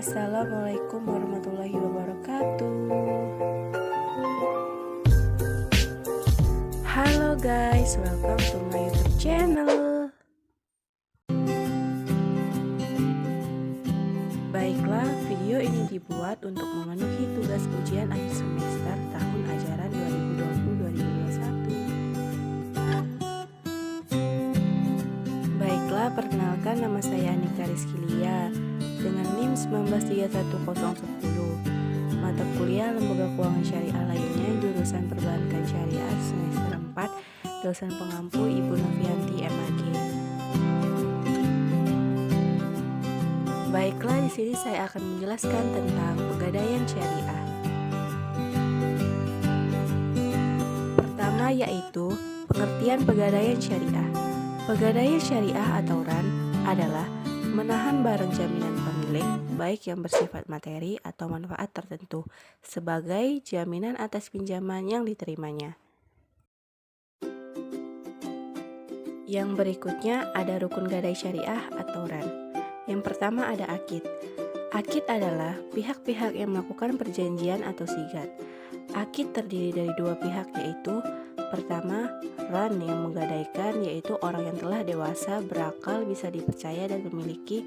Assalamualaikum warahmatullahi wabarakatuh. Halo guys, welcome to my YouTube channel. Baiklah, video ini dibuat untuk memenuhi tugas ujian akhir semester tahun ajaran 2020-2021. Baiklah, perkenalkan, nama saya Anika Rizkilia dengan NIM 1931010. Mata kuliah Lembaga Keuangan Syariah lainnya jurusan Perbankan Syariah semester 4, dosen pengampu Ibu Novianti MAG. Baiklah, di sini saya akan menjelaskan tentang pegadaian syariah. Pertama yaitu pengertian pegadaian syariah. Pegadaian syariah atau RAN adalah menahan barang jaminan pemilik, baik yang bersifat materi atau manfaat tertentu, sebagai jaminan atas pinjaman yang diterimanya. Yang berikutnya ada rukun gadai syariah atau RAN. Yang pertama ada akid. Akid adalah pihak-pihak yang melakukan perjanjian atau sigat. Akid terdiri dari dua pihak, yaitu pertama, RAN yang menggadaikan, yaitu orang yang telah dewasa, berakal, bisa dipercaya dan memiliki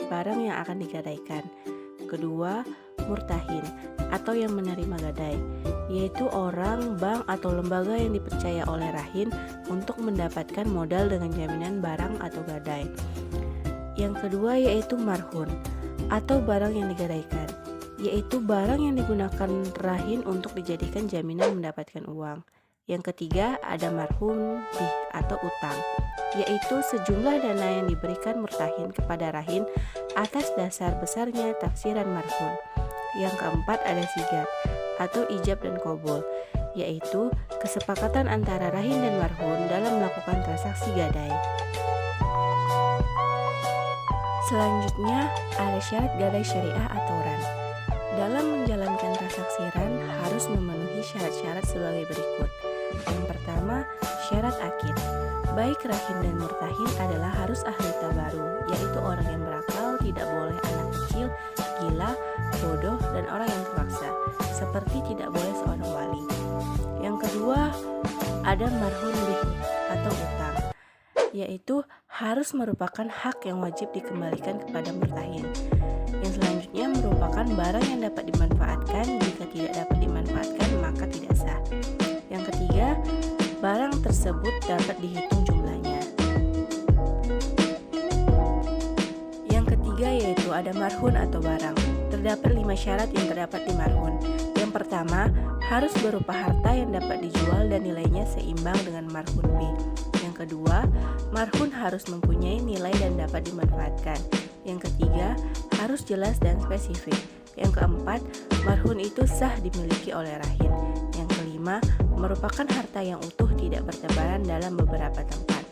barang yang akan digadaikan. Kedua, murtahin atau yang menerima gadai, yaitu orang, bank, atau lembaga yang dipercaya oleh rahin untuk mendapatkan modal dengan jaminan barang atau gadai. Yang kedua yaitu marhun atau barang yang digadaikan, yaitu barang yang digunakan rahin untuk dijadikan jaminan mendapatkan uang. Yang ketiga ada marhun bih atau utang, yaitu sejumlah dana yang diberikan murtahin kepada rahin atas dasar besarnya taksiran marhun. Yang keempat ada sigat atau ijab dan qabul, yaitu kesepakatan antara rahin dan marhun dalam melakukan transaksi gadai. Selanjutnya ada syarat gadai syariah atau RAN. Dalam menjalankan transaksi RAN harus memenuhi syarat-syarat sebagai berikut. Yang pertama, syarat akid. Baik rahin dan murtahin adalah harus ahli tabaru, yaitu orang yang berakal, tidak boleh anak kecil, gila, bodoh, dan orang yang terpaksa, seperti tidak boleh seorang wali. Yang kedua, ada marhun bih atau utang, yaitu harus merupakan hak yang wajib dikembalikan kepada murtahin. Yang selanjutnya merupakan barang yang dapat dimanfaatkan, jika tidak dapat dimanfaatkan maka tidak sah. Yang ketiga, barang tersebut dapat dihitung jumlahnya. Yang ketiga yaitu ada marhun atau barang. Terdapat 5 syarat yang terdapat di marhun. Yang pertama, harus berupa harta yang dapat dijual dan nilainya seimbang dengan marhun B. Yang kedua, marhun harus mempunyai nilai dan dapat dimanfaatkan. Yang ketiga, harus jelas dan spesifik. Yang keempat, marhun itu sah dimiliki oleh rahin. Yang kelima, merupakan harta yang utuh, tidak bertebaran dalam beberapa tempat.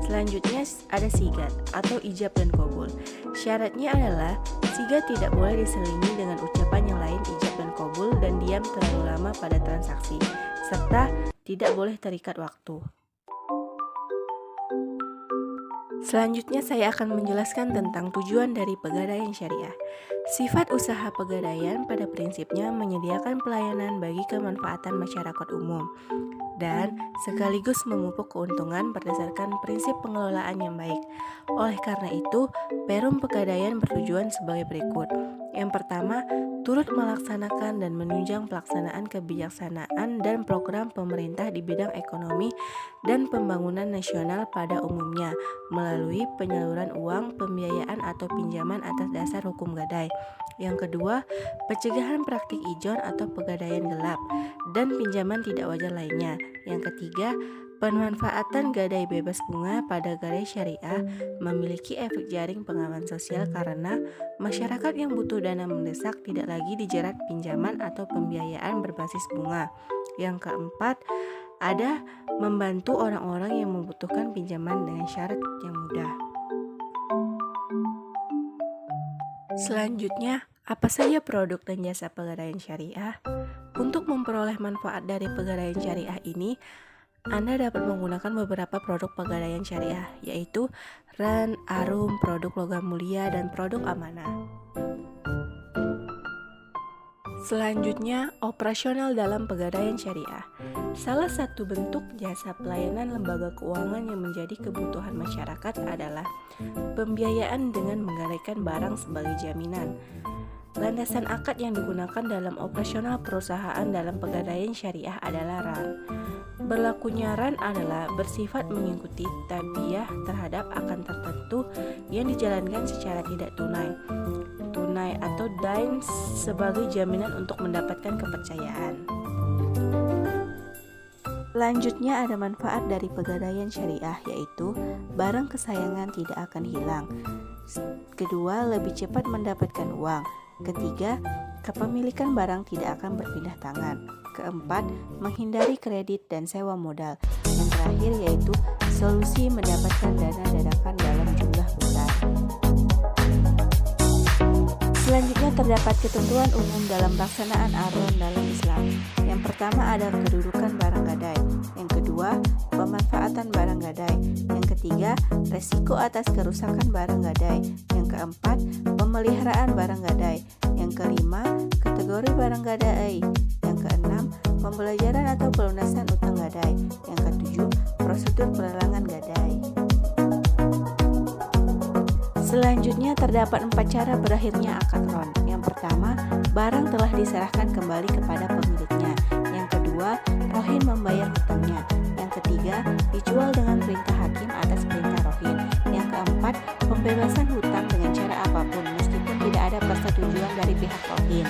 Selanjutnya ada sigat atau ijab dan qabul. Syaratnya adalah sigat tidak boleh diselingi dengan ucapan yang lain ijab dan qabul, dan diam terlalu lama pada transaksi, serta tidak boleh terikat waktu. Selanjutnya saya akan menjelaskan tentang tujuan dari pegadaian syariah. Sifat usaha pegadaian pada prinsipnya menyediakan pelayanan bagi kemanfaatan masyarakat umum dan sekaligus memupuk keuntungan berdasarkan prinsip pengelolaan yang baik. Oleh karena itu, Perum Pegadaian bertujuan sebagai berikut. Yang pertama, turut melaksanakan dan menunjang pelaksanaan kebijaksanaan dan program pemerintah di bidang ekonomi dan pembangunan nasional pada umumnya melalui penyaluran uang, pembiayaan atau pinjaman atas dasar hukum gadai. Yang kedua, pencegahan praktik ijon atau pegadaian gelap dan pinjaman tidak wajar lainnya. Yang ketiga, pemanfaatan gadai bebas bunga pada gadai syariah memiliki efek jaring pengaman sosial karena masyarakat yang butuh dana mendesak tidak lagi dijerat pinjaman atau pembiayaan berbasis bunga. Yang keempat, ada membantu orang-orang yang membutuhkan pinjaman dengan syarat yang mudah. Selanjutnya, apa saja produk dan jasa pegadaian syariah? Untuk memperoleh manfaat dari pegadaian syariah ini, Anda dapat menggunakan beberapa produk pegadaian syariah, yaitu RAN, Arum, produk logam mulia, dan produk amanah. Selanjutnya, operasional dalam pegadaian syariah. Salah satu bentuk jasa pelayanan lembaga keuangan yang menjadi kebutuhan masyarakat adalah pembiayaan dengan menggadaikan barang sebagai jaminan. Landasan akad yang digunakan dalam operasional perusahaan dalam pegadaian syariah adalah RAN. Berlakunya RAN adalah bersifat mengikuti tabiah terhadap akad tertentu yang dijalankan secara tidak tunai atau dain sebagai jaminan untuk mendapatkan kepercayaan. Selanjutnya ada manfaat dari pegadaian syariah, yaitu barang kesayangan tidak akan hilang. Kedua, lebih cepat mendapatkan uang. Ketiga, kepemilikan barang tidak akan berpindah tangan. Keempat, menghindari kredit dan sewa modal. Yang terakhir yaitu solusi mendapatkan dana dadakan dalam jumlah besar. Selanjutnya terdapat ketentuan umum dalam pelaksanaan ar-ron dalam Islam. Yang pertama ada kedudukan barang gadai. Yang kedua, pemanfaatan barang gadai. Yang ketiga, resiko atas kerusakan barang gadai. Yang keempat, pemeliharaan barang gadai. Yang kelima, kategori barang gadai. Yang keenam, pembelajaran atau pelunasan utang gadai. Yang ketujuh, prosedur pelelangan gadai. Selanjutnya terdapat 4 cara berakhirnya akad ron. Yang pertama, barang telah diserahkan kembali kepada pemiliknya. Yang kedua, rohin membayar hutangnya. Yang ketiga, dijual dengan perintah hakim atas perintah rohin. Yang keempat, pembebasan hutang dengan cara apapun meskipun tidak ada persetujuan dari pihak rohin.